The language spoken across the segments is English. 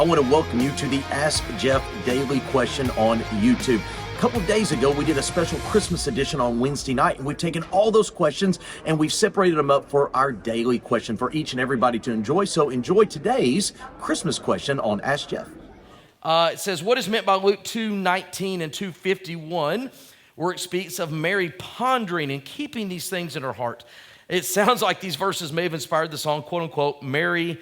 I want to welcome you to the Ask Jeff Daily Question on YouTube. A couple of days ago, we did a special Christmas edition on Wednesday night, and we've taken all those questions and we've separated them up for our daily question for each and everybody to enjoy. So enjoy today's Christmas question on Ask Jeff. It says, what is meant by Luke 2:19 and 2:51, where it speaks of Mary pondering and keeping these things in her heart? It sounds like these verses may have inspired the song, quote unquote, Mary,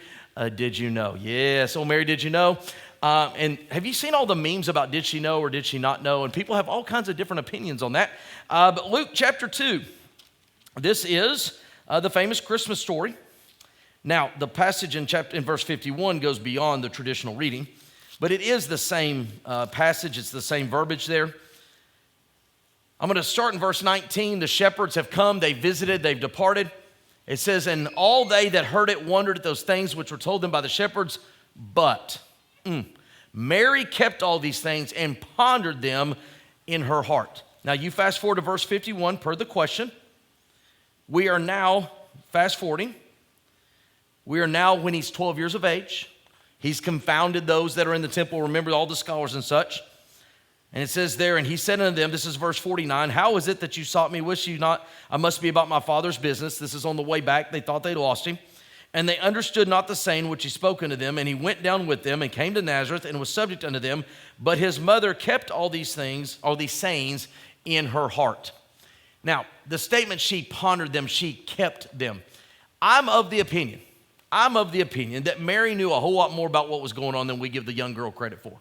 Did You Know? Yes, oh, Mary, did you know? And have you seen all the memes about did she know or did she not know? And people have all kinds of different opinions on that. But Luke chapter 2, this is the famous Christmas story. Now, the passage in verse 51 goes beyond the traditional reading, but it is the same passage. It's the same verbiage there. I'm going to start in verse 19. The shepherds have come, they visited, they've departed. It says, and all they that heard it wondered at those things which were told them by the shepherds, but Mary kept all these things and pondered them in her heart. Now you fast forward to verse 51 per the question. We are now fast forwarding. We are now when he's 12 years of age. He's confounded those that are in the temple. Remember all the scholars and such. And it says there, and he said unto them, this is verse 49, how is it that you sought me? Wish you not, I must be about my Father's business. This is on the way back. They thought they lost him. And they understood not the saying which he spoke unto them. And he went down with them and came to Nazareth and was subject unto them. But his mother kept all these things, all these sayings in her heart. Now, the statement, she pondered them, she kept them. I'm of the opinion that Mary knew a whole lot more about what was going on than we give the young girl credit for.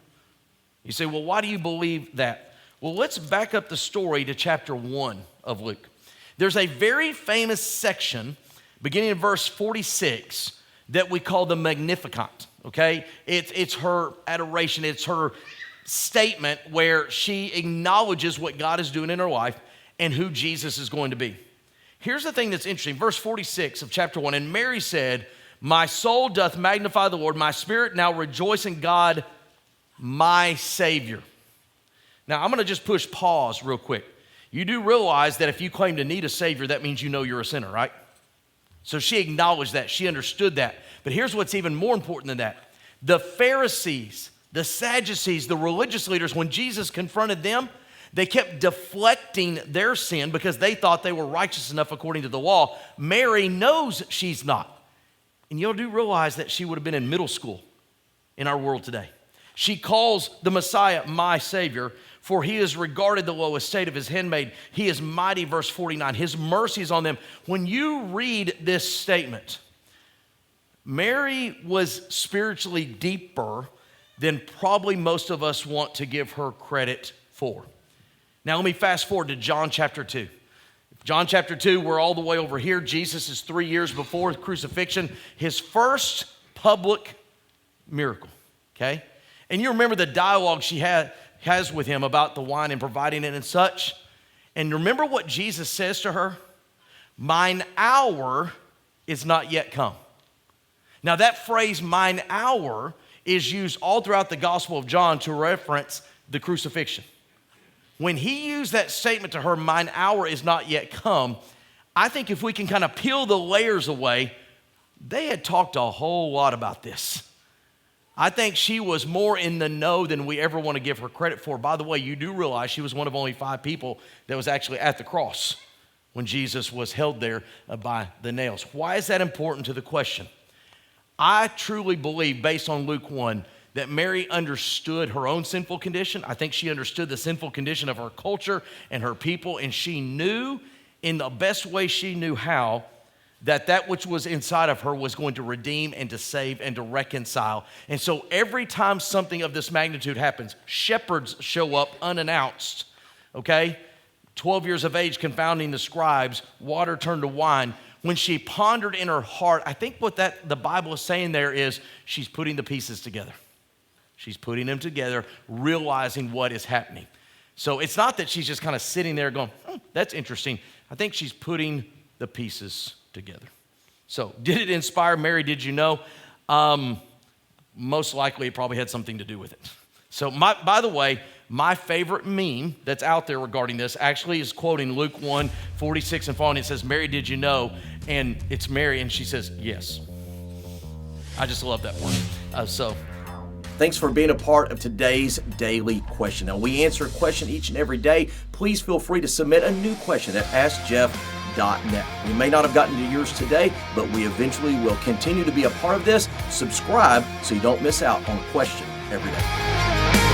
You say, well, why do you believe that? Well, let's back up the story to chapter 1 of Luke. There's a very famous section beginning in verse 46 that we call the Magnificat, okay? It's her adoration. It's her statement where she acknowledges what God is doing in her life and who Jesus is going to be. Here's the thing that's interesting. Verse 46 of chapter 1, and Mary said, my soul doth magnify the Lord. My spirit now rejoice in God, my Savior. Now, I'm going to just push pause real quick. You do realize that if you claim to need a Savior, that means you know you're a sinner, right? So she acknowledged that. She understood that. But here's what's even more important than that. The Pharisees, the Sadducees, the religious leaders, when Jesus confronted them, they kept deflecting their sin because they thought they were righteous enough according to the law. Mary knows she's not. And you'll do realize that she would have been in middle school in our world today. She calls the Messiah my Savior, for he has regarded the low estate of his handmaid. He is mighty, verse 49. His mercy is on them. When you read this statement, Mary was spiritually deeper than probably most of us want to give her credit for. Now let me fast forward to John chapter 2. John chapter 2, we're all the way over here. Jesus is 3 years before crucifixion, his first public miracle, okay? And you remember the dialogue she has with him about the wine and providing it and such. And remember what Jesus says to her? Mine hour is not yet come. Now that phrase, mine hour, is used all throughout the Gospel of John to reference the crucifixion. When he used that statement to her, mine hour is not yet come, I think if we can kind of peel the layers away, they had talked a whole lot about this. I think she was more in the know than we ever want to give her credit for. By the way, you do realize she was one of only 5 people that was actually at the cross when Jesus was held there by the nails. Why is that important to the question? I truly believe, based on Luke 1, that Mary understood her own sinful condition. I think she understood the sinful condition of her culture and her people, and she knew in the best way she knew how that which was inside of her was going to redeem and to save and to reconcile. And so every time something of this magnitude happens, shepherds show up unannounced, okay? 12 years of age, confounding the scribes, water turned to wine. When she pondered in her heart, I think what the Bible is saying there is she's putting the pieces together. She's putting them together, realizing what is happening. So it's not that she's just kind of sitting there going, that's interesting. I think she's putting the pieces together. So did it inspire Mary? Did you know? Most likely it probably had something to do with it. So by the way, my favorite meme that's out there regarding this actually is quoting Luke 1:46 and following. It says, Mary, did you know? And it's Mary, and she says, yes. I just love that one. So Thanks for being a part of today's daily question. Now, we answer a question each and every day. Please feel free to submit a new question at AskJeff.net. We may not have gotten to yours today, but we eventually will continue to be a part of this. Subscribe so you don't miss out on a question every day.